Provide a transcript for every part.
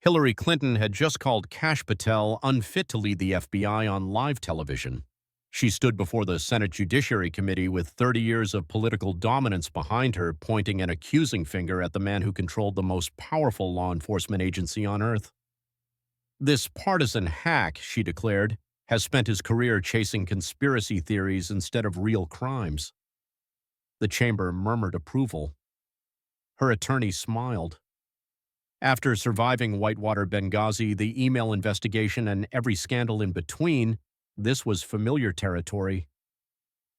Hillary Clinton had just called Kash Patel unfit to lead the FBI on live television. She stood before the Senate Judiciary Committee with 30 years of political dominance behind her, pointing an accusing finger at the man who controlled the most powerful law enforcement agency on Earth. This partisan hack, she declared, has spent his career chasing conspiracy theories instead of real crimes. The chamber murmured approval. Her attorney smiled. After surviving Whitewater Benghazi, the email investigation, and every scandal in between, this was familiar territory.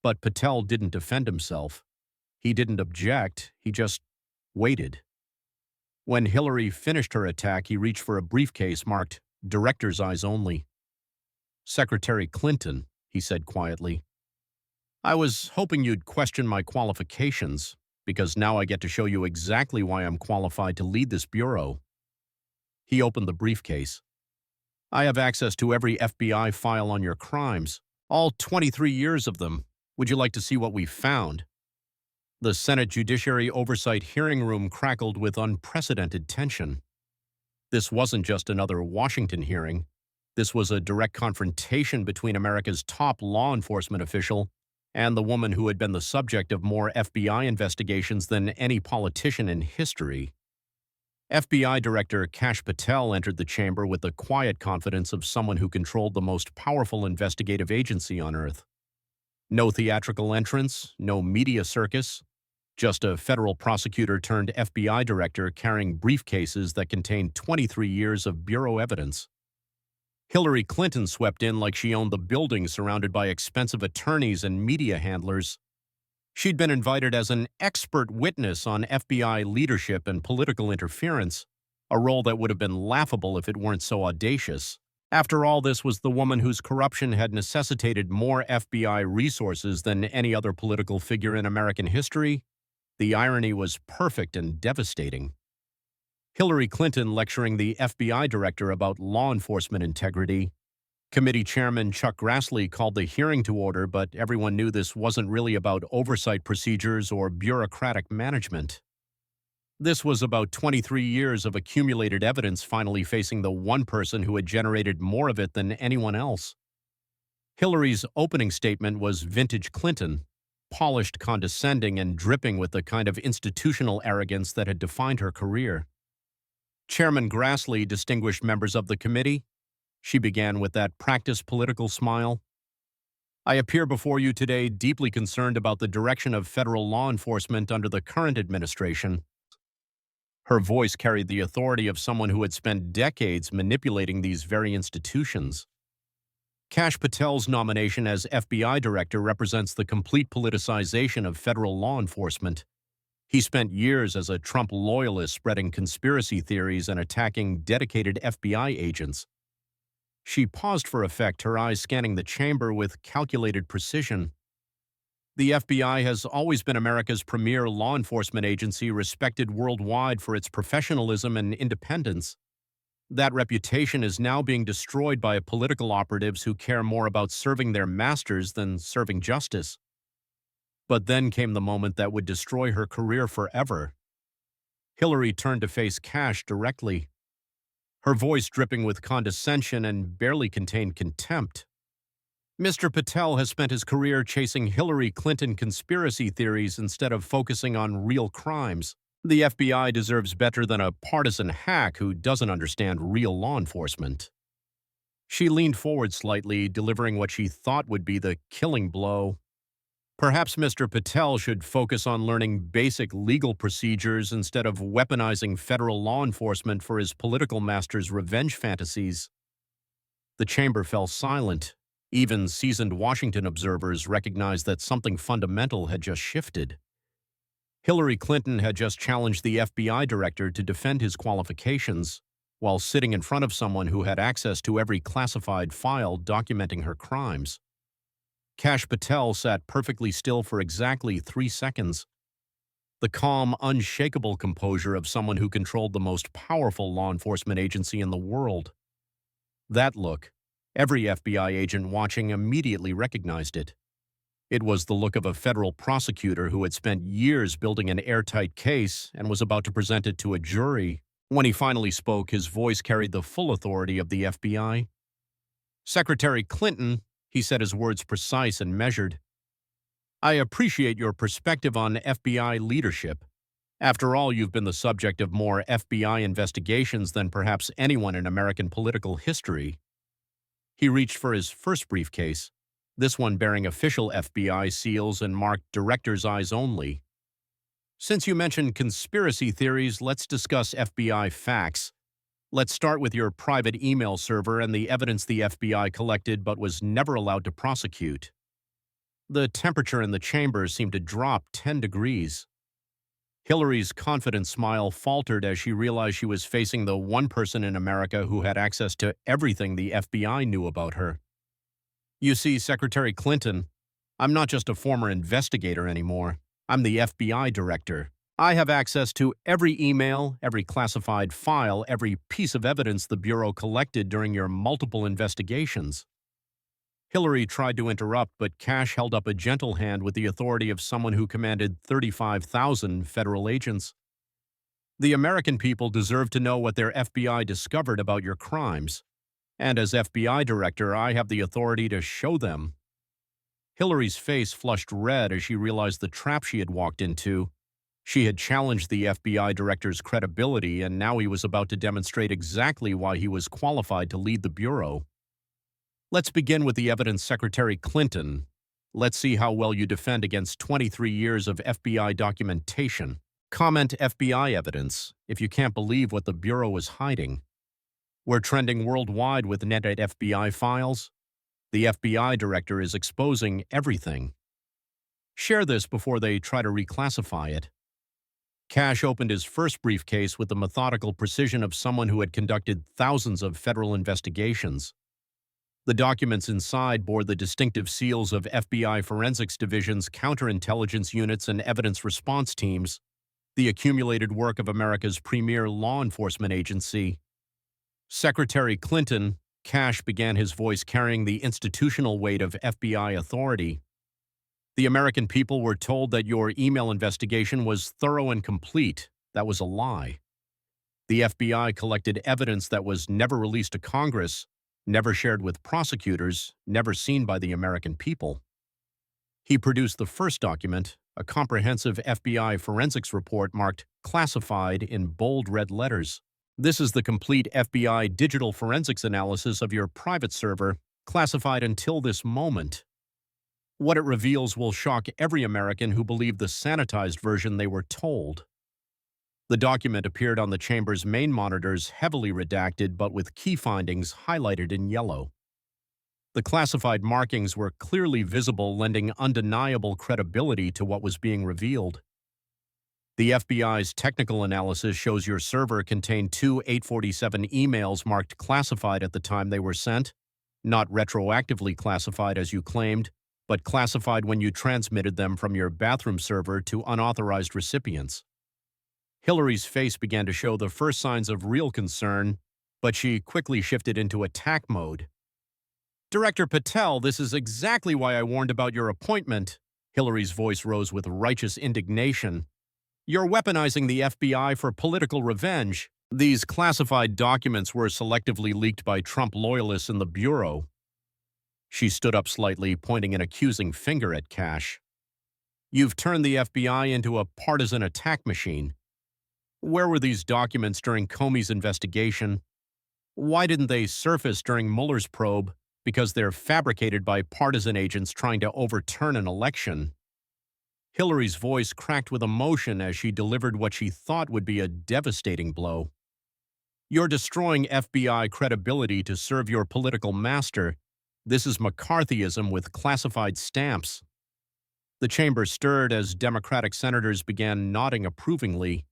But Patel didn't defend himself. He didn't object. He just waited. When Hillary finished her attack, he reached for a briefcase marked "Director's Eyes Only." "Secretary Clinton," he said quietly, "I was hoping you'd question my qualifications, because now I get to show you exactly why I'm qualified to lead this bureau." He opened the briefcase. "I have access to every FBI file on your crimes, all 23 years of them. Would you like to see what we found?" The Senate Judiciary Oversight hearing room crackled with unprecedented tension. This wasn't just another Washington hearing. This was a direct confrontation between America's top law enforcement official and the woman who had been the subject of more FBI investigations than any politician in history. FBI Director Kash Patel entered the chamber with the quiet confidence of someone who controlled the most powerful investigative agency on Earth. No theatrical entrance, no media circus, just a federal prosecutor turned FBI director carrying briefcases that contained 23 years of bureau evidence. Hillary Clinton swept in like she owned the building, surrounded by expensive attorneys and media handlers. She'd been invited as an expert witness on FBI leadership and political interference, a role that would have been laughable if it weren't so audacious. After all, this was the woman whose corruption had necessitated more FBI resources than any other political figure in American history. The irony was perfect and devastating. Hillary Clinton lecturing the FBI director about law enforcement integrity. Committee Chairman Chuck Grassley called the hearing to order, but everyone knew this wasn't really about oversight procedures or bureaucratic management. This was about 23 years of accumulated evidence finally facing the one person who had generated more of it than anyone else. Hillary's opening statement was vintage Clinton, polished, condescending, and dripping with the kind of institutional arrogance that had defined her career. Chairman Grassley distinguished members of the committee. She began with that practiced political smile. "I appear before you today deeply concerned about the direction of federal law enforcement under the current administration." Her voice carried the authority of someone who had spent decades manipulating these very institutions. Kash Patel's nomination as FBI director represents the complete politicization of federal law enforcement. He spent years as a Trump loyalist spreading conspiracy theories and attacking dedicated FBI agents. She paused for effect, her eyes scanning the chamber with calculated precision. "The FBI has always been America's premier law enforcement agency, respected worldwide for its professionalism and independence. That reputation is now being destroyed by political operatives who care more about serving their masters than serving justice." But then came the moment that would destroy her career forever. Hillary turned to face Kash directly, her voice dripping with condescension and barely contained contempt. "Mr. Patel has spent his career chasing Hillary Clinton conspiracy theories instead of focusing on real crimes. The FBI deserves better than a partisan hack who doesn't understand real law enforcement." She leaned forward slightly, delivering what she thought would be the killing blow. "Perhaps Mr. Patel should focus on learning basic legal procedures instead of weaponizing federal law enforcement for his political master's revenge fantasies." The chamber fell silent. Even seasoned Washington observers recognized that something fundamental had just shifted. Hillary Clinton had just challenged the FBI director to defend his qualifications, while sitting in front of someone who had access to every classified file documenting her crimes. Kash Patel sat perfectly still for exactly 3 seconds. The calm, unshakable composure of someone who controlled the most powerful law enforcement agency in the world. That look, every FBI agent watching immediately recognized it. It was the look of a federal prosecutor who had spent years building an airtight case and was about to present it to a jury When he finally spoke, his voice carried the full authority of the FBI. Secretary Clinton, he said, his words precise and measured. I appreciate your perspective on FBI leadership. After all, you've been the subject of more FBI investigations than perhaps anyone in American political history. He reached for his first briefcase, this one bearing official FBI seals and marked Director's Eyes Only. Since you mentioned conspiracy theories, let's discuss FBI facts. Let's start with your private email server and the evidence the FBI collected but was never allowed to prosecute. The temperature in the chamber seemed to drop 10 degrees. Hillary's confident smile faltered as she realized she was facing the one person in America who had access to everything the FBI knew about her. You see, Secretary Clinton, I'm not just a former investigator anymore. I'm the FBI director. I have access to every email, every classified file, every piece of evidence the Bureau collected during your multiple investigations. Hillary tried to interrupt, but Kash held up a gentle hand with the authority of someone who commanded 35,000 federal agents. The American people deserve to know what their FBI discovered about your crimes. And as FBI director, I have the authority to show them. Hillary's face flushed red as she realized the trap she had walked into. She had challenged the FBI director's credibility, and now he was about to demonstrate exactly why he was qualified to lead the Bureau. Let's begin with the evidence, Secretary Clinton. Let's see how well you defend against 23 years of FBI documentation. Comment FBI evidence if you can't believe what the Bureau is hiding. We're trending worldwide with net at FBI files. The FBI director is exposing everything. Share this before they try to reclassify it. Kash opened his first briefcase with the methodical precision of someone who had conducted thousands of federal investigations. The documents inside bore the distinctive seals of FBI Forensics Division's counterintelligence units and evidence response teams, the accumulated work of America's premier law enforcement agency. Secretary Clinton, Kash began, his voice carrying the institutional weight of FBI authority. The American people were told that your email investigation was thorough and complete. That was a lie. The FBI collected evidence that was never released to Congress, never shared with prosecutors, never seen by the American people. He produced the first document, a comprehensive FBI forensics report marked classified in bold red letters. This is the complete FBI digital forensics analysis of your private server, classified until this moment. What it reveals will shock every American who believed the sanitized version they were told. The document appeared on the chamber's main monitors, heavily redacted but with key findings highlighted in yellow. The classified markings were clearly visible, lending undeniable credibility to what was being revealed. The FBI's technical analysis shows your server contained 2 847 emails marked classified at the time they were sent, not retroactively classified as you claimed, but classified when you transmitted them from your bathroom server to unauthorized recipients. Hillary's face began to show the first signs of real concern, but she quickly shifted into attack mode. Director Patel, this is exactly why I warned about your appointment. Hillary's voice rose with righteous indignation. You're weaponizing the FBI for political revenge. These classified documents were selectively leaked by Trump loyalists in the Bureau. She stood up slightly, pointing an accusing finger at Kash. You've turned the FBI into a partisan attack machine. Where were these documents during Comey's investigation? Why didn't they surface during Mueller's probe? Because they're fabricated by partisan agents trying to overturn an election. Hillary's voice cracked with emotion as she delivered what she thought would be a devastating blow. You're destroying FBI credibility to serve your political master. This is McCarthyism with classified stamps. The chamber stirred as Democratic senators began nodding approvingly.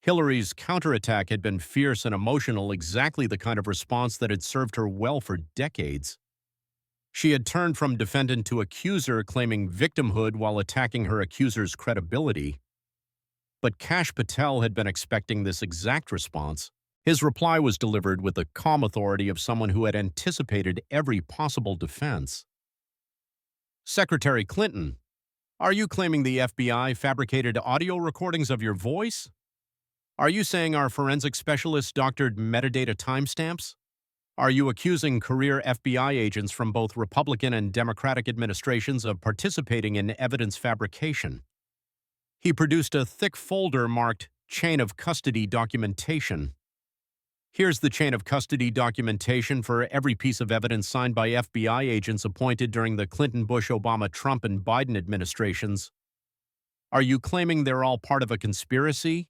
Hillary's counterattack had been fierce and emotional, exactly the kind of response that had served her well for decades. She had turned from defendant to accuser, claiming victimhood while attacking her accuser's credibility. But Kash Patel had been expecting this exact response. His reply was delivered with the calm authority of someone who had anticipated every possible defense. Secretary Clinton, are you claiming the FBI fabricated audio recordings of your voice? Are you saying our forensic specialists doctored metadata timestamps? Are you accusing career FBI agents from both Republican and Democratic administrations of participating in evidence fabrication? He produced a thick folder marked Chain of Custody Documentation. Here's the chain of custody documentation for every piece of evidence signed by FBI agents appointed during the Clinton, Bush, Obama, Trump, and Biden administrations. Are you claiming they're all part of a conspiracy?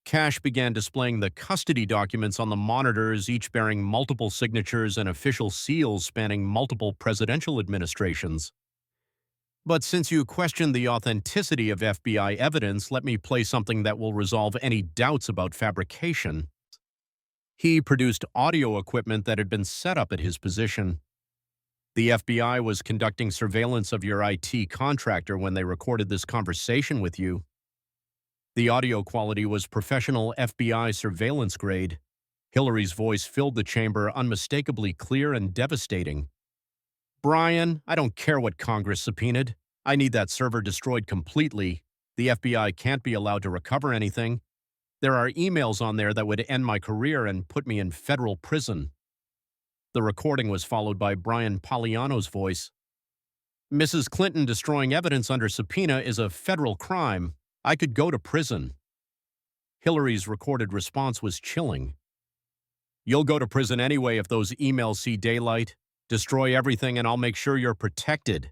Kash began displaying the custody documents on the monitors, each bearing multiple signatures and official seals spanning multiple presidential administrations. But since you question the authenticity of FBI evidence, let me play something that will resolve any doubts about fabrication. He produced audio equipment that had been set up at his position. The FBI was conducting surveillance of your IT contractor when they recorded this conversation with you. The audio quality was professional FBI surveillance grade. Hillary's voice filled the chamber, unmistakably clear and devastating. Brian, I don't care what Congress subpoenaed. I need that server destroyed completely. The FBI can't be allowed to recover anything. There are emails on there that would end my career and put me in federal prison. The recording was followed by Brian Poliano's voice. Mrs. Clinton destroying evidence under subpoena is a federal crime. I could go to prison. Hillary's recorded response was chilling. You'll go to prison anyway if those emails see daylight. Destroy everything and I'll make sure you're protected.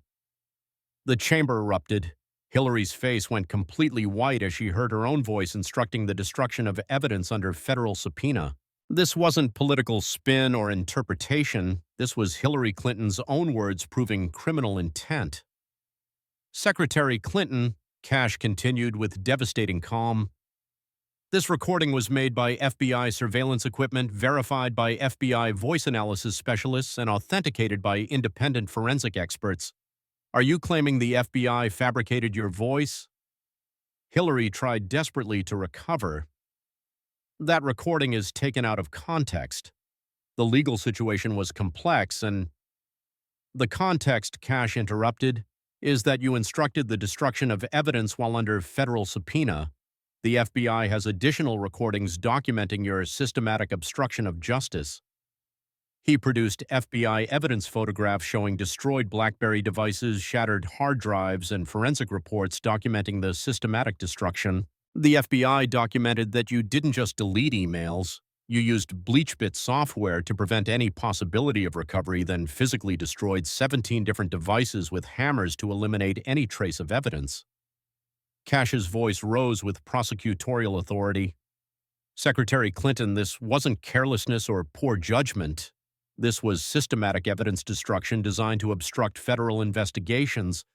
The chamber erupted. Hillary's face went completely white as she heard her own voice instructing the destruction of evidence under federal subpoena. This wasn't political spin or interpretation. This was Hillary Clinton's own words proving criminal intent. Secretary Clinton, Kash continued with devastating calm. This recording was made by FBI surveillance equipment, verified by FBI voice analysis specialists, and authenticated by independent forensic experts. Are you claiming the FBI fabricated your voice? Hillary tried desperately to recover. That recording is taken out of context. The legal situation was complex, and the context, Kash interrupted, is that you instructed the destruction of evidence while under federal subpoena. The FBI has additional recordings documenting your systematic obstruction of justice. He produced FBI evidence photographs showing destroyed BlackBerry devices, shattered hard drives, and forensic reports documenting the systematic destruction. The FBI documented that you didn't just delete emails. You used BleachBit software to prevent any possibility of recovery, then physically destroyed 17 different devices with hammers to eliminate any trace of evidence. Kash's voice rose with prosecutorial authority. Secretary Clinton, this wasn't carelessness or poor judgment. This was systematic evidence destruction designed to obstruct federal investigations.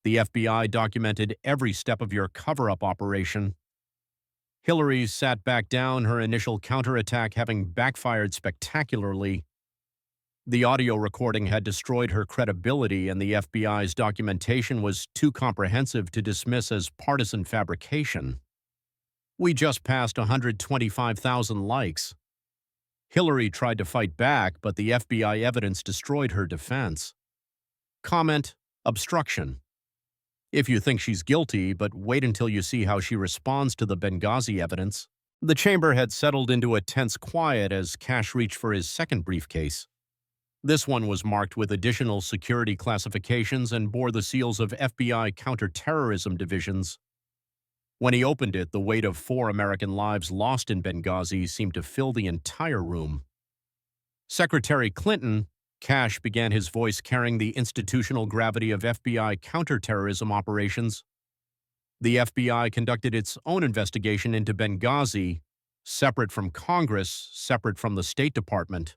The FBI documented every step of your cover-up operation. Hillary sat back down, her initial counterattack having backfired spectacularly. The audio recording had destroyed her credibility, and the FBI's documentation was too comprehensive to dismiss as partisan fabrication. We just passed 125,000 likes. Hillary tried to fight back, but the FBI evidence destroyed her defense. Comment: obstruction. If you think she's guilty, but wait until you see how she responds to the Benghazi evidence. The chamber had settled into a tense quiet as Kash reached for his second briefcase. This one was marked with additional security classifications and bore the seals of FBI counterterrorism divisions. When he opened it, the weight of 4 American lives lost in Benghazi seemed to fill the entire room. Secretary Clinton, Kash began, his voice carrying the institutional gravity of FBI counterterrorism operations. The FBI conducted its own investigation into Benghazi, separate from Congress, separate from the State Department.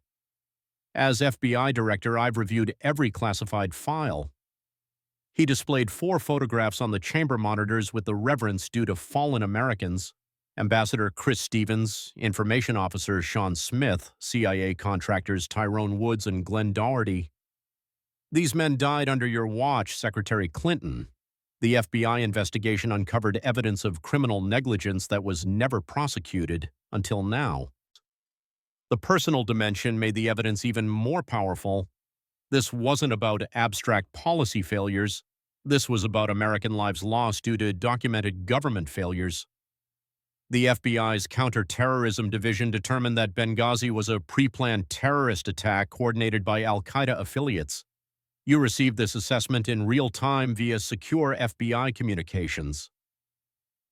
As FBI director, I've reviewed every classified file. He displayed 4 photographs on the chamber monitors with the reverence due to fallen Americans: Ambassador Chris Stevens, Information Officer Sean Smith, CIA contractors Tyrone Woods and Glenn Doherty. These men died under your watch, Secretary Clinton. The FBI investigation uncovered evidence of criminal negligence that was never prosecuted until now. The personal dimension made the evidence even more powerful. This wasn't about abstract policy failures. This was about American lives lost due to documented government failures. The FBI's Counterterrorism Division determined that Benghazi was a pre-planned terrorist attack coordinated by al-Qaeda affiliates. You received this assessment in real time via secure FBI communications.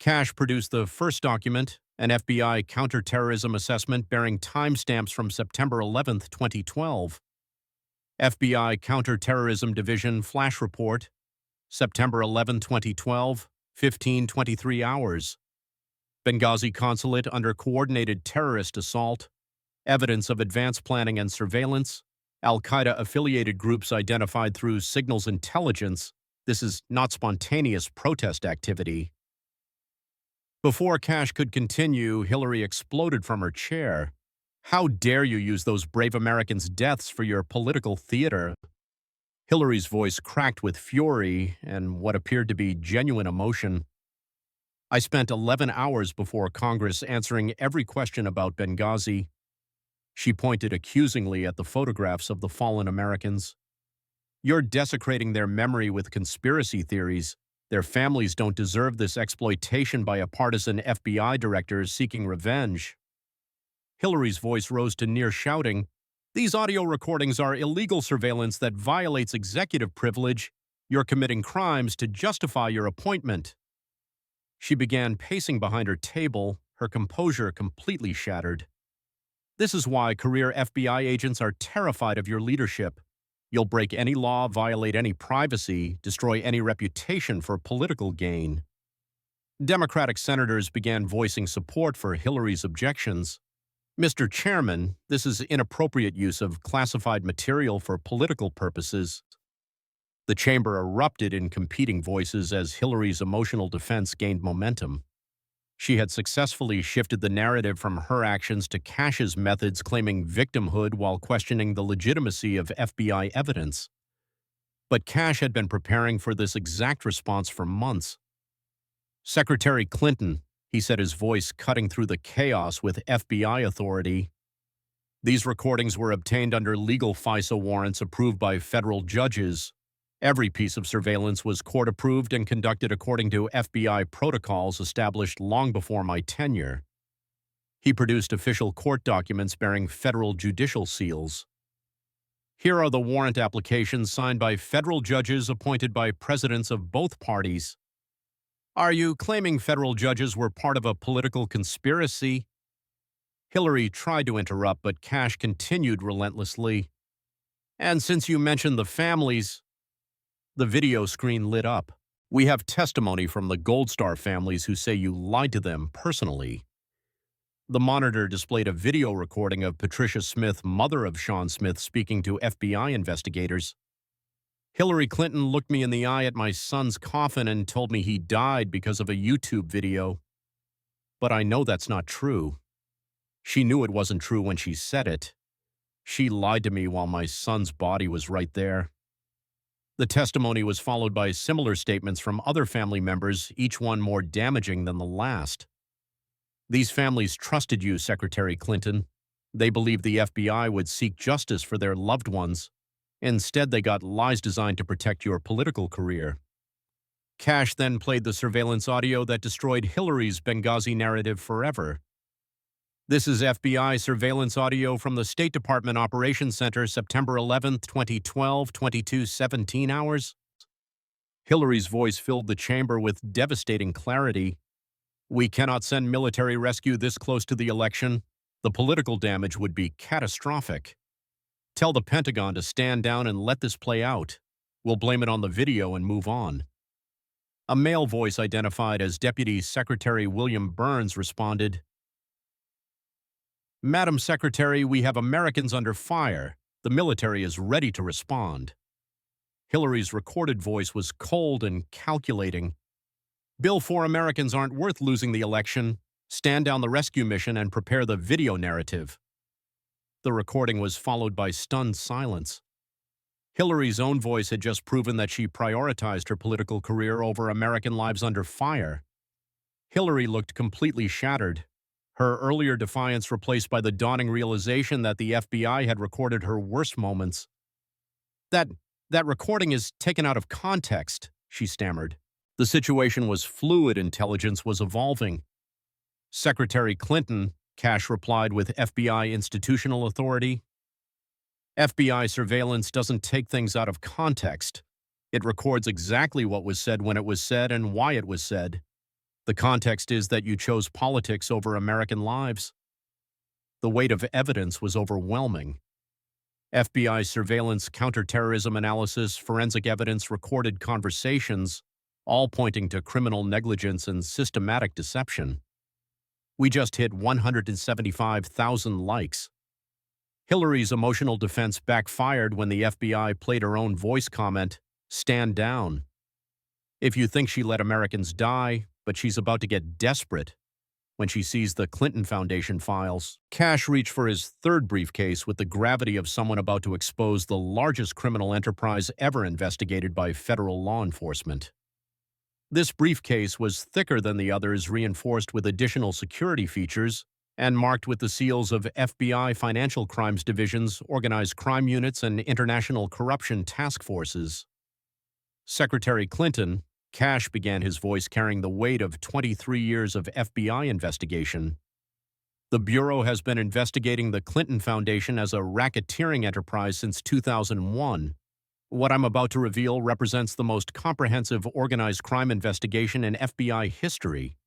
Kash produced the first document, an FBI counterterrorism assessment bearing timestamps from September 11, 2012. FBI Counterterrorism Division Flash Report, September 11, 2012, 15:23 hours. Benghazi Consulate under coordinated terrorist assault, evidence of advanced planning and surveillance, al-Qaeda-affiliated groups identified through signals intelligence. This is not spontaneous protest activity. Before Kash could continue, Hillary exploded from her chair. How dare you use those brave Americans' deaths for your political theater? Hillary's voice cracked with fury and what appeared to be genuine emotion. I spent 11 hours before Congress answering every question about Benghazi. She pointed accusingly at the photographs of the fallen Americans. You're desecrating their memory with conspiracy theories. Their families don't deserve this exploitation by a partisan FBI director seeking revenge. Hillary's voice rose to near shouting, "These audio recordings are illegal surveillance that violates executive privilege. You're committing crimes to justify your appointment." She began pacing behind her table, her composure completely shattered. This is why career FBI agents are terrified of your leadership. You'll break any law, violate any privacy, destroy any reputation for political gain. Democratic senators began voicing support for Hillary's objections. Mr. Chairman, this is inappropriate use of classified material for political purposes. The chamber erupted in competing voices as Hillary's emotional defense gained momentum. She had successfully shifted the narrative from her actions to Kash's methods, claiming victimhood while questioning the legitimacy of FBI evidence. But Kash had been preparing for this exact response for months. "Secretary Clinton," he said, his voice cutting through the chaos with FBI authority. "These recordings were obtained under legal FISA warrants approved by federal judges. Every piece of surveillance was court-approved and conducted according to FBI protocols established long before my tenure." He produced official court documents bearing federal judicial seals. "Here are the warrant applications signed by federal judges appointed by presidents of both parties." "Are you claiming federal judges were part of a political conspiracy?" Hillary tried to interrupt, but Kash continued relentlessly. "And since you mentioned the families..." The video screen lit up. "We have testimony from the Gold Star families who say you lied to them personally." The monitor displayed a video recording of Patricia Smith, mother of Sean Smith, speaking to FBI investigators. "Hillary Clinton looked me in the eye at my son's coffin and told me he died because of a YouTube video. But I know that's not true. She knew it wasn't true when she said it. She lied to me while my son's body was right there." The testimony was followed by similar statements from other family members, each one more damaging than the last. "These families trusted you, Secretary Clinton. They believed the FBI would seek justice for their loved ones. Instead, they got lies designed to protect your political career." Kash then played the surveillance audio that destroyed Hillary's Benghazi narrative forever. "This is FBI surveillance audio from the State Department Operations Center, September 11, 2012, 22:17 hours. Hillary's voice filled the chamber with devastating clarity. "We cannot send military rescue this close to the election. The political damage would be catastrophic. Tell the Pentagon to stand down and let this play out. We'll blame it on the video and move on." A male voice identified as Deputy Secretary William Burns responded, "Madam Secretary, we have Americans under fire. The military is ready to respond." Hillary's recorded voice was cold and calculating. "Bill 4 Americans aren't worth losing the election. Stand down the rescue mission and prepare the video narrative." The recording was followed by stunned silence. Hillary's own voice had just proven that she prioritized her political career over American lives under fire. Hillary looked completely shattered, her earlier defiance replaced by the dawning realization that the FBI had recorded her worst moments. That recording is taken out of context," she stammered. "The situation was fluid, intelligence was evolving." Secretary Clinton, Kash replied with FBI institutional authority. FBI surveillance doesn't take things out of context. It records exactly what was said when it was said and why it was said. The context is that you chose politics over American lives. The weight of evidence was overwhelming. FBI surveillance, counterterrorism analysis, forensic evidence, recorded conversations, all pointing to criminal negligence and systematic deception. We just hit 175,000 likes. Hillary's emotional defense backfired when the FBI played her own voice comment, "Stand down." If you think she let Americans die, but she's about to get desperate when she sees the Clinton Foundation files. Kash reached for his third briefcase with the gravity of someone about to expose the largest criminal enterprise ever investigated by federal law enforcement. This briefcase was thicker than the others, reinforced with additional security features, and marked with the seals of FBI Financial Crimes Divisions, Organized Crime Units, and International Corruption Task Forces. Secretary Clinton, Kash began his voice carrying the weight of 23 years of FBI investigation. The Bureau has been investigating the Clinton Foundation as a racketeering enterprise since 2001. What I'm about to reveal represents the most comprehensive organized crime investigation in FBI history.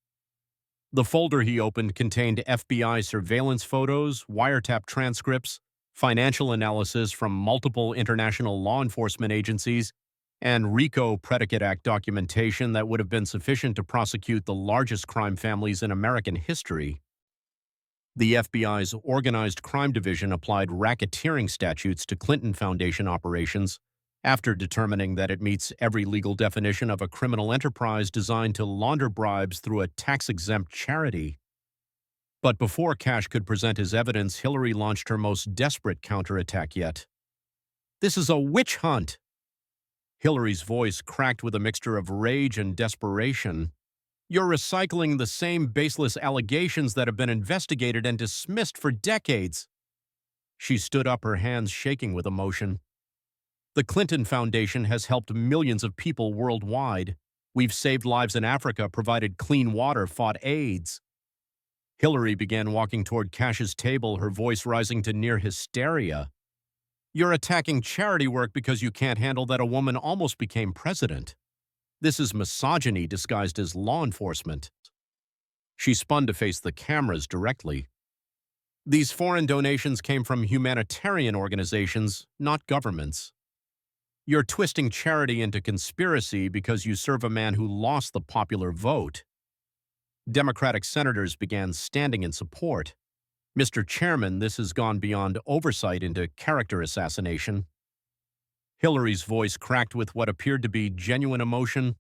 The folder he opened contained FBI surveillance photos, wiretap transcripts, financial analysis from multiple international law enforcement agencies, and RICO Predicate Act documentation that would have been sufficient to prosecute the largest crime families in American history. The FBI's Organized Crime Division applied racketeering statutes to Clinton Foundation operations after determining that it meets every legal definition of a criminal enterprise designed to launder bribes through a tax-exempt charity. But before Kash could present his evidence, Hillary launched her most desperate counterattack yet. "This is a witch hunt!" Hillary's voice cracked with a mixture of rage and desperation. "You're recycling the same baseless allegations that have been investigated and dismissed for decades." She stood up, her hands shaking with emotion. "The Clinton Foundation has helped millions of people worldwide. We've saved lives in Africa, provided clean water, fought AIDS." Hillary began walking toward Kash's table, her voice rising to near hysteria. "You're attacking charity work because you can't handle that a woman almost became president. This is misogyny disguised as law enforcement." She spun to face the cameras directly. "These foreign donations came from humanitarian organizations, not governments. You're twisting charity into conspiracy because you serve a man who lost the popular vote." Democratic senators began standing in support. "Mr. Chairman, this has gone beyond oversight into character assassination." Hillary's voice cracked with what appeared to be genuine emotion.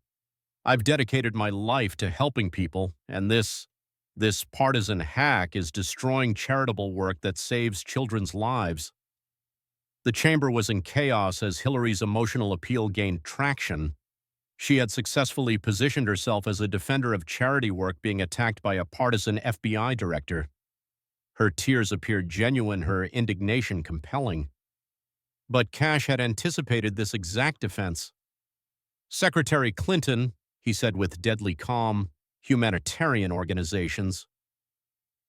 "I've dedicated my life to helping people, and this partisan hack is destroying charitable work that saves children's lives." The chamber was in chaos as Hillary's emotional appeal gained traction. She had successfully positioned herself as a defender of charity work being attacked by a partisan FBI director. Her tears appeared genuine, her indignation compelling. But Kash had anticipated this exact defense. "Secretary Clinton," he said with deadly calm, "humanitarian organizations.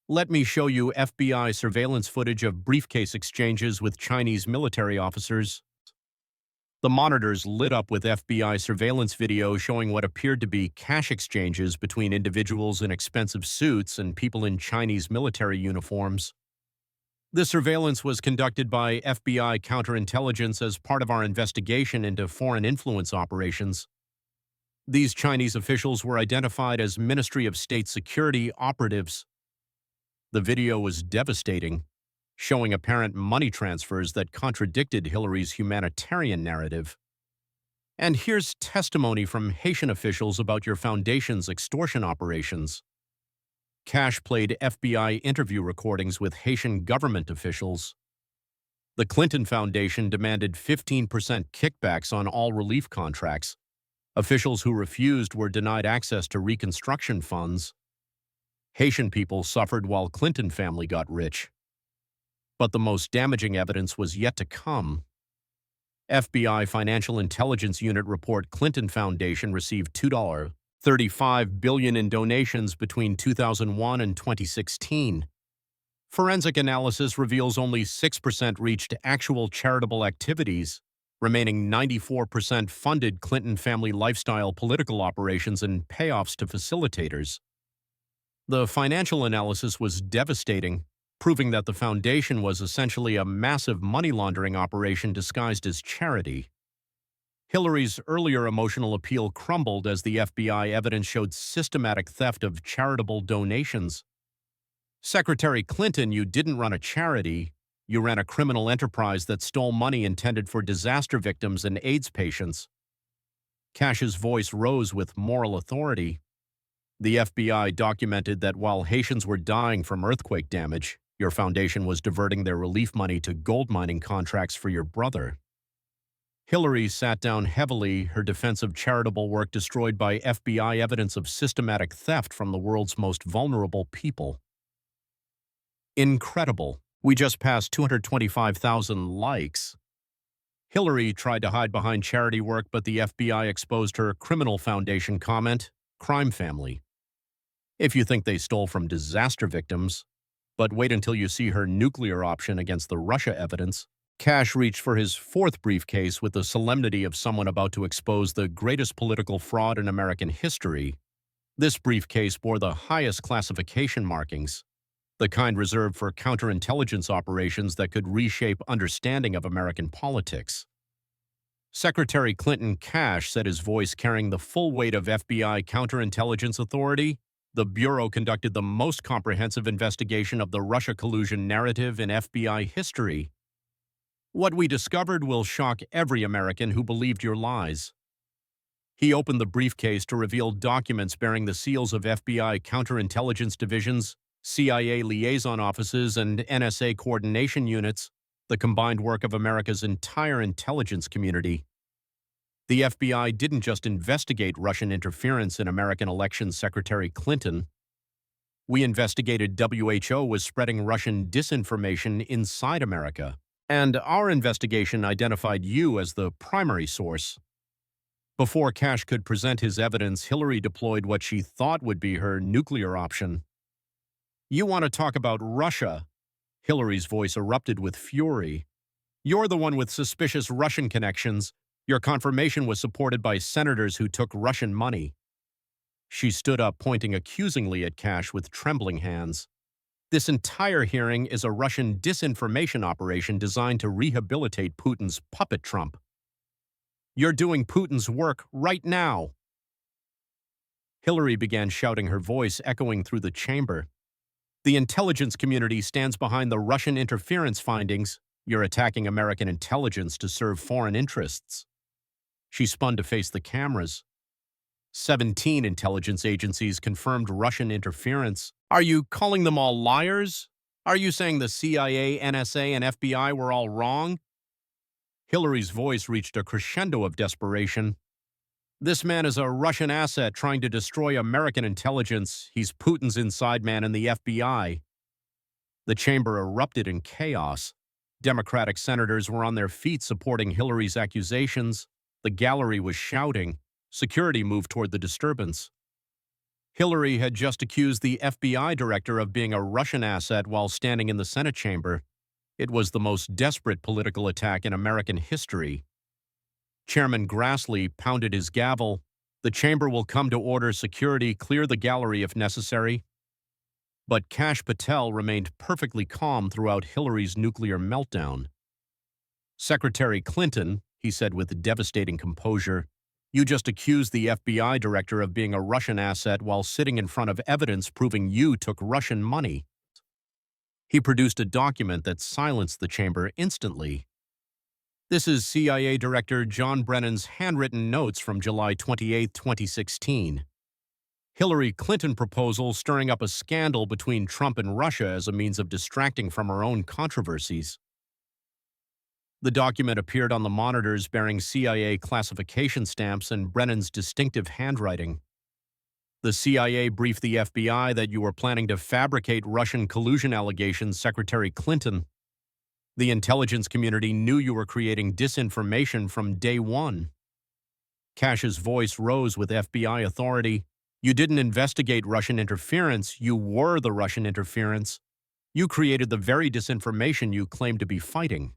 Let me show you FBI surveillance footage of briefcase exchanges with Chinese military officers." The monitors lit up with FBI surveillance video showing what appeared to be cash exchanges between individuals in expensive suits and people in Chinese military uniforms. The surveillance was conducted by FBI counterintelligence as part of our investigation into foreign influence operations. These Chinese officials were identified as Ministry of State Security operatives. The video was devastating, showing apparent money transfers that contradicted Hillary's humanitarian narrative. "And here's testimony from Haitian officials about your foundation's extortion operations." Kash played FBI interview recordings with Haitian government officials. The Clinton Foundation demanded 15% kickbacks on all relief contracts. Officials who refused were denied access to reconstruction funds. Haitian people suffered while Clinton family got rich. But the most damaging evidence was yet to come. FBI Financial Intelligence Unit report Clinton Foundation received $2 $35 billion in donations between 2001 and 2016. Forensic analysis reveals only 6% reached actual charitable activities, remaining 94% funded Clinton family lifestyle political operations and payoffs to facilitators. The financial analysis was devastating, proving that the foundation was essentially a massive money laundering operation disguised as charity. Hillary's earlier emotional appeal crumbled as the FBI evidence showed systematic theft of charitable donations. Secretary Clinton, you didn't run a charity, you ran a criminal enterprise that stole money intended for disaster victims and AIDS patients. Kash's voice rose with moral authority. The FBI documented that while Haitians were dying from earthquake damage, your foundation was diverting their relief money to gold mining contracts for your brother. Hillary sat down heavily, her defense of charitable work destroyed by FBI evidence of systematic theft from the world's most vulnerable people. Incredible. We just passed 225,000 likes. Hillary tried to hide behind charity work, but the FBI exposed her criminal foundation comment, crime family. If you think they stole from disaster victims, but wait until you see her nuclear option against the Russia evidence. Kash reached for his fourth briefcase with the solemnity of someone about to expose the greatest political fraud in American history. This briefcase bore the highest classification markings, the kind reserved for counterintelligence operations that could reshape understanding of American politics. Secretary Clinton Kash said, his voice carrying the full weight of FBI counterintelligence authority, the Bureau conducted the most comprehensive investigation of the Russia collusion narrative in FBI history. What we discovered will shock every American who believed your lies. He opened the briefcase to reveal documents bearing the seals of FBI counterintelligence divisions, CIA liaison offices, and NSA coordination units, the combined work of America's entire intelligence community. The FBI didn't just investigate Russian interference in American elections, Secretary Clinton. We investigated WHO was spreading Russian disinformation inside America, and our investigation identified you as the primary source. Before Kash could present his evidence, Hillary deployed what she thought would be her nuclear option. You want to talk about Russia? Hillary's voice erupted with fury. You're the one with suspicious Russian connections. Your confirmation was supported by senators who took Russian money. She stood up, pointing accusingly at Kash with trembling hands. This entire hearing is a Russian disinformation operation designed to rehabilitate Putin's puppet Trump. You're doing Putin's work right now. Hillary began shouting, her voice echoing through the chamber. The intelligence community stands behind the Russian interference findings. You're attacking American intelligence to serve foreign interests. She spun to face the cameras. 17 intelligence agencies confirmed Russian interference. Are you calling them all liars? Are you saying the CIA, NSA, and FBI were all wrong? Hillary's voice reached a crescendo of desperation. This man is a Russian asset trying to destroy American intelligence. He's Putin's inside man in the FBI. The chamber erupted in chaos. Democratic senators were on their feet supporting Hillary's accusations. The gallery was shouting. Security moved toward the disturbance. Hillary had just accused the FBI director of being a Russian asset while standing in the Senate chamber. It was the most desperate political attack in American history. Chairman Grassley pounded his gavel. The chamber will come to order. Security, clear the gallery if necessary. But Kash Patel remained perfectly calm throughout Hillary's nuclear meltdown. Secretary Clinton, he said with devastating composure, you just accused the FBI director of being a Russian asset while sitting in front of evidence proving you took Russian money. He produced a document that silenced the chamber instantly. This is CIA Director John Brennan's handwritten notes from July 28, 2016. Hillary Clinton proposal stirring up a scandal between Trump and Russia as a means of distracting from her own controversies. The document appeared on the monitors bearing CIA classification stamps and Brennan's distinctive handwriting. The CIA briefed the FBI that you were planning to fabricate Russian collusion allegations, Secretary Clinton. The intelligence community knew you were creating disinformation from day one. Kash's voice rose with FBI authority. You didn't investigate Russian interference, you were the Russian interference. You created the very disinformation you claimed to be fighting.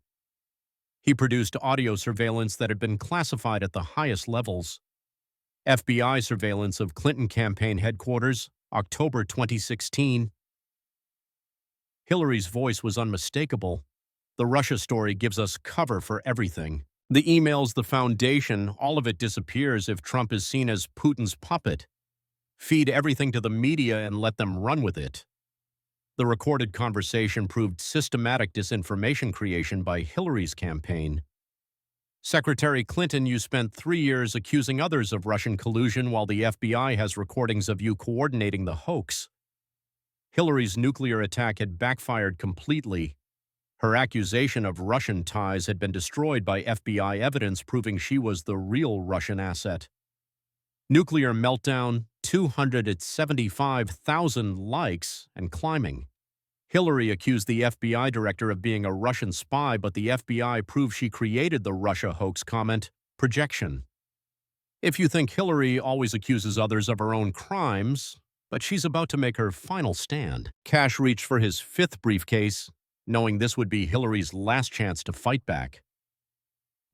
He produced audio surveillance that had been classified at the highest levels. FBI surveillance of Clinton campaign headquarters, October 2016. Hillary's voice was unmistakable. The Russia story gives us cover for everything. The emails, the foundation, all of it disappears if Trump is seen as Putin's puppet. Feed everything to the media and let them run with it. The recorded conversation proved systematic disinformation creation by Hillary's campaign. Secretary Clinton, you spent 3 years accusing others of Russian collusion while the FBI has recordings of you coordinating the hoax. Hillary's nuclear attack had backfired completely. Her accusation of Russian ties had been destroyed by FBI evidence proving she was the real Russian asset. Nuclear meltdown, 275,000 likes and climbing. Hillary accused the FBI director of being a Russian spy, but the FBI proved she created the Russia hoax comment, projection. If you think Hillary always accuses others of her own crimes, but she's about to make her final stand. Kash reached for his 5th briefcase, knowing this would be Hillary's last chance to fight back.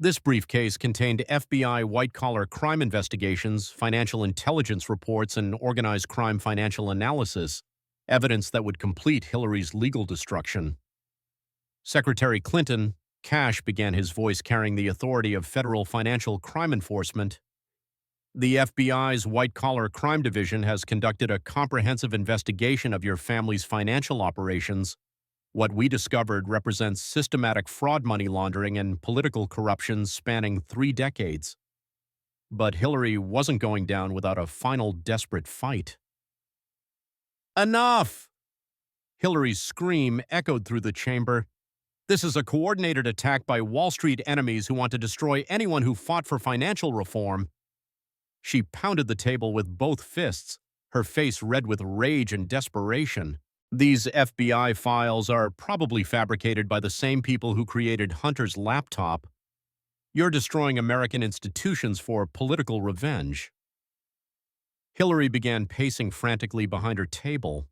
This briefcase contained FBI white-collar crime investigations, financial intelligence reports, and organized crime financial analysis, evidence that would complete Hillary's legal destruction. Secretary Clinton, Kash began his voice carrying the authority of federal financial crime enforcement. The FBI's white-collar crime division has conducted a comprehensive investigation of your family's financial operations. What we discovered represents systematic fraud, money laundering, and political corruption spanning 3 decades. But Hillary wasn't going down without a final desperate fight. Enough! Hillary's scream echoed through the chamber. This is a coordinated attack by Wall Street enemies who want to destroy anyone who fought for financial reform. She pounded the table with both fists, her face red with rage and desperation. These FBI files are probably fabricated by the same people who created Hunter's laptop. You're destroying American institutions for political revenge. Hillary began pacing frantically behind her table.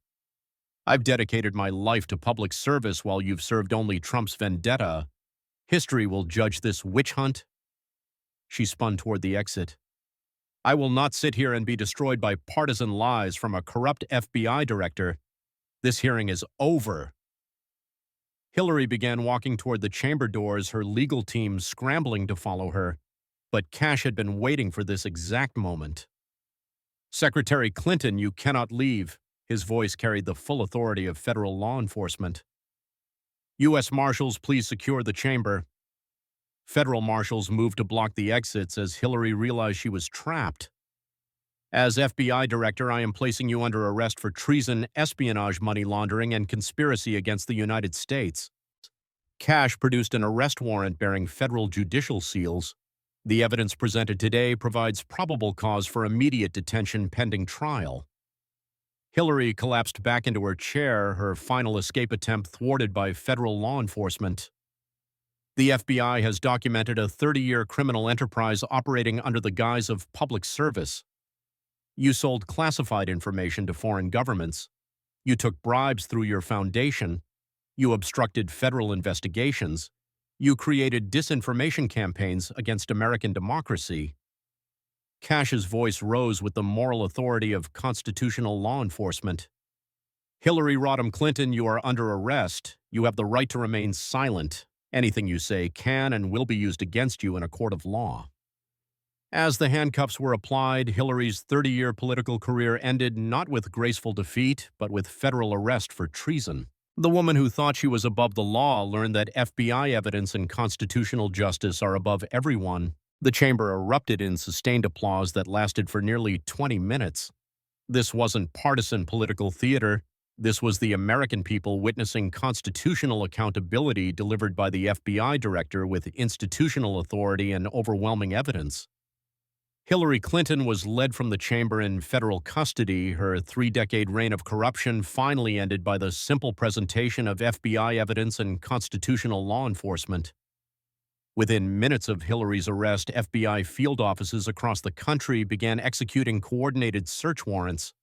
I've dedicated my life to public service while you've served only Trump's vendetta. History will judge this witch hunt. She spun toward the exit. I will not sit here and be destroyed by partisan lies from a corrupt FBI director. This hearing is over. Hillary began walking toward the chamber doors, her legal team scrambling to follow her. But Kash had been waiting for this exact moment. Secretary Clinton, you cannot leave. His voice carried the full authority of federal law enforcement. U.S. Marshals, please secure the chamber. Federal marshals moved to block the exits as Hillary realized she was trapped. As FBI director, I am placing you under arrest for treason, espionage, money laundering, and conspiracy against the United States. Kash produced an arrest warrant bearing federal judicial seals. The evidence presented today provides probable cause for immediate detention pending trial. Hillary collapsed back into her chair, her final escape attempt thwarted by federal law enforcement. The FBI has documented a 30-year criminal enterprise operating under the guise of public service. You sold classified information to foreign governments. You took bribes through your foundation. You obstructed federal investigations. You created disinformation campaigns against American democracy. Kash's voice rose with the moral authority of constitutional law enforcement. Hillary Rodham Clinton, you are under arrest. You have the right to remain silent. Anything you say can and will be used against you in a court of law. As the handcuffs were applied, Hillary's 30-year political career ended not with graceful defeat, but with federal arrest for treason. The woman who thought she was above the law learned that FBI evidence and constitutional justice are above everyone. The chamber erupted in sustained applause that lasted for nearly 20 minutes. This wasn't partisan political theater. This was the American people witnessing constitutional accountability delivered by the FBI director with institutional authority and overwhelming evidence. Hillary Clinton was led from the chamber in federal custody, her 3-decade reign of corruption finally ended by the simple presentation of FBI evidence and constitutional law enforcement. Within minutes of Hillary's arrest, FBI field offices across the country began executing coordinated search warrants.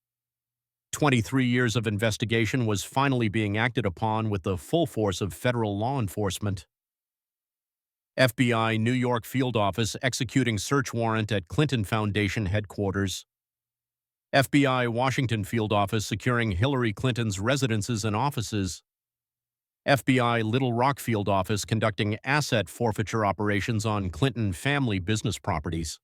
23 years of investigation was finally being acted upon with the full force of federal law enforcement. FBI New York field office executing search warrant at Clinton Foundation headquarters. FBI Washington field office securing Hillary Clinton's residences and offices. FBI Little Rock field office conducting asset forfeiture operations on Clinton family business properties.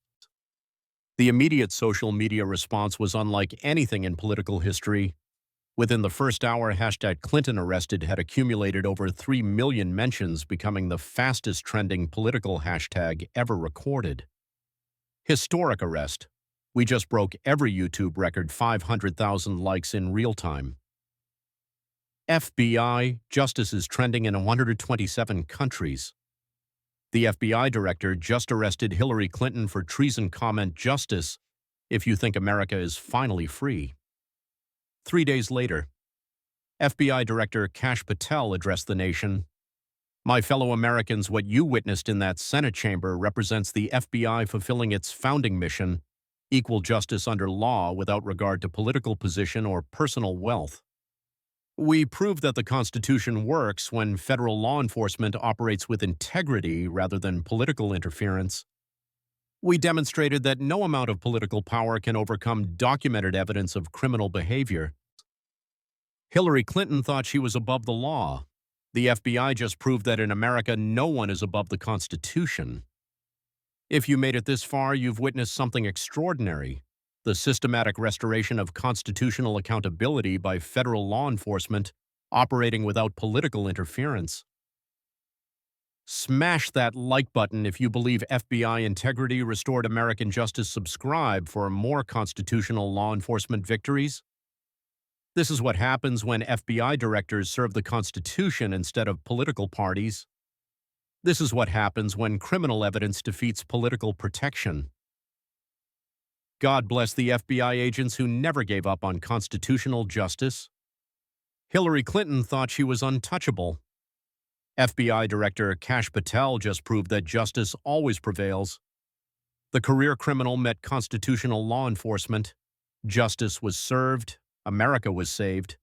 The immediate social media response was unlike anything in political history. Within the first hour, #Clinton arrested had accumulated over 3 million mentions, becoming the fastest trending political hashtag ever recorded. Historic arrest. We just broke every YouTube record, 500,000 likes in real time. FBI, justice is trending in 127 countries. The FBI director just arrested Hillary Clinton for treason comment justice if you think America is finally free. 3 days later, FBI Director Kash Patel addressed the nation. My fellow Americans, what you witnessed in that Senate chamber represents the FBI fulfilling its founding mission, equal justice under law without regard to political position or personal wealth. We prove that the Constitution works when federal law enforcement operates with integrity rather than political interference. We demonstrated that no amount of political power can overcome documented evidence of criminal behavior. Hillary Clinton thought she was above the law. The FBI just proved that in America, no one is above the Constitution. If you made it this far, you've witnessed something extraordinary: the systematic restoration of constitutional accountability by federal law enforcement operating without political interference. Smash that like button if you believe FBI integrity restored American justice. Subscribe for more constitutional law enforcement victories. This is what happens when FBI directors serve the Constitution instead of political parties. This is what happens when criminal evidence defeats political protection. God bless the FBI agents who never gave up on constitutional justice. Hillary Clinton thought she was untouchable. FBI Director Kash Patel just proved that justice always prevails. The career criminal met constitutional law enforcement. Justice was served. America was saved.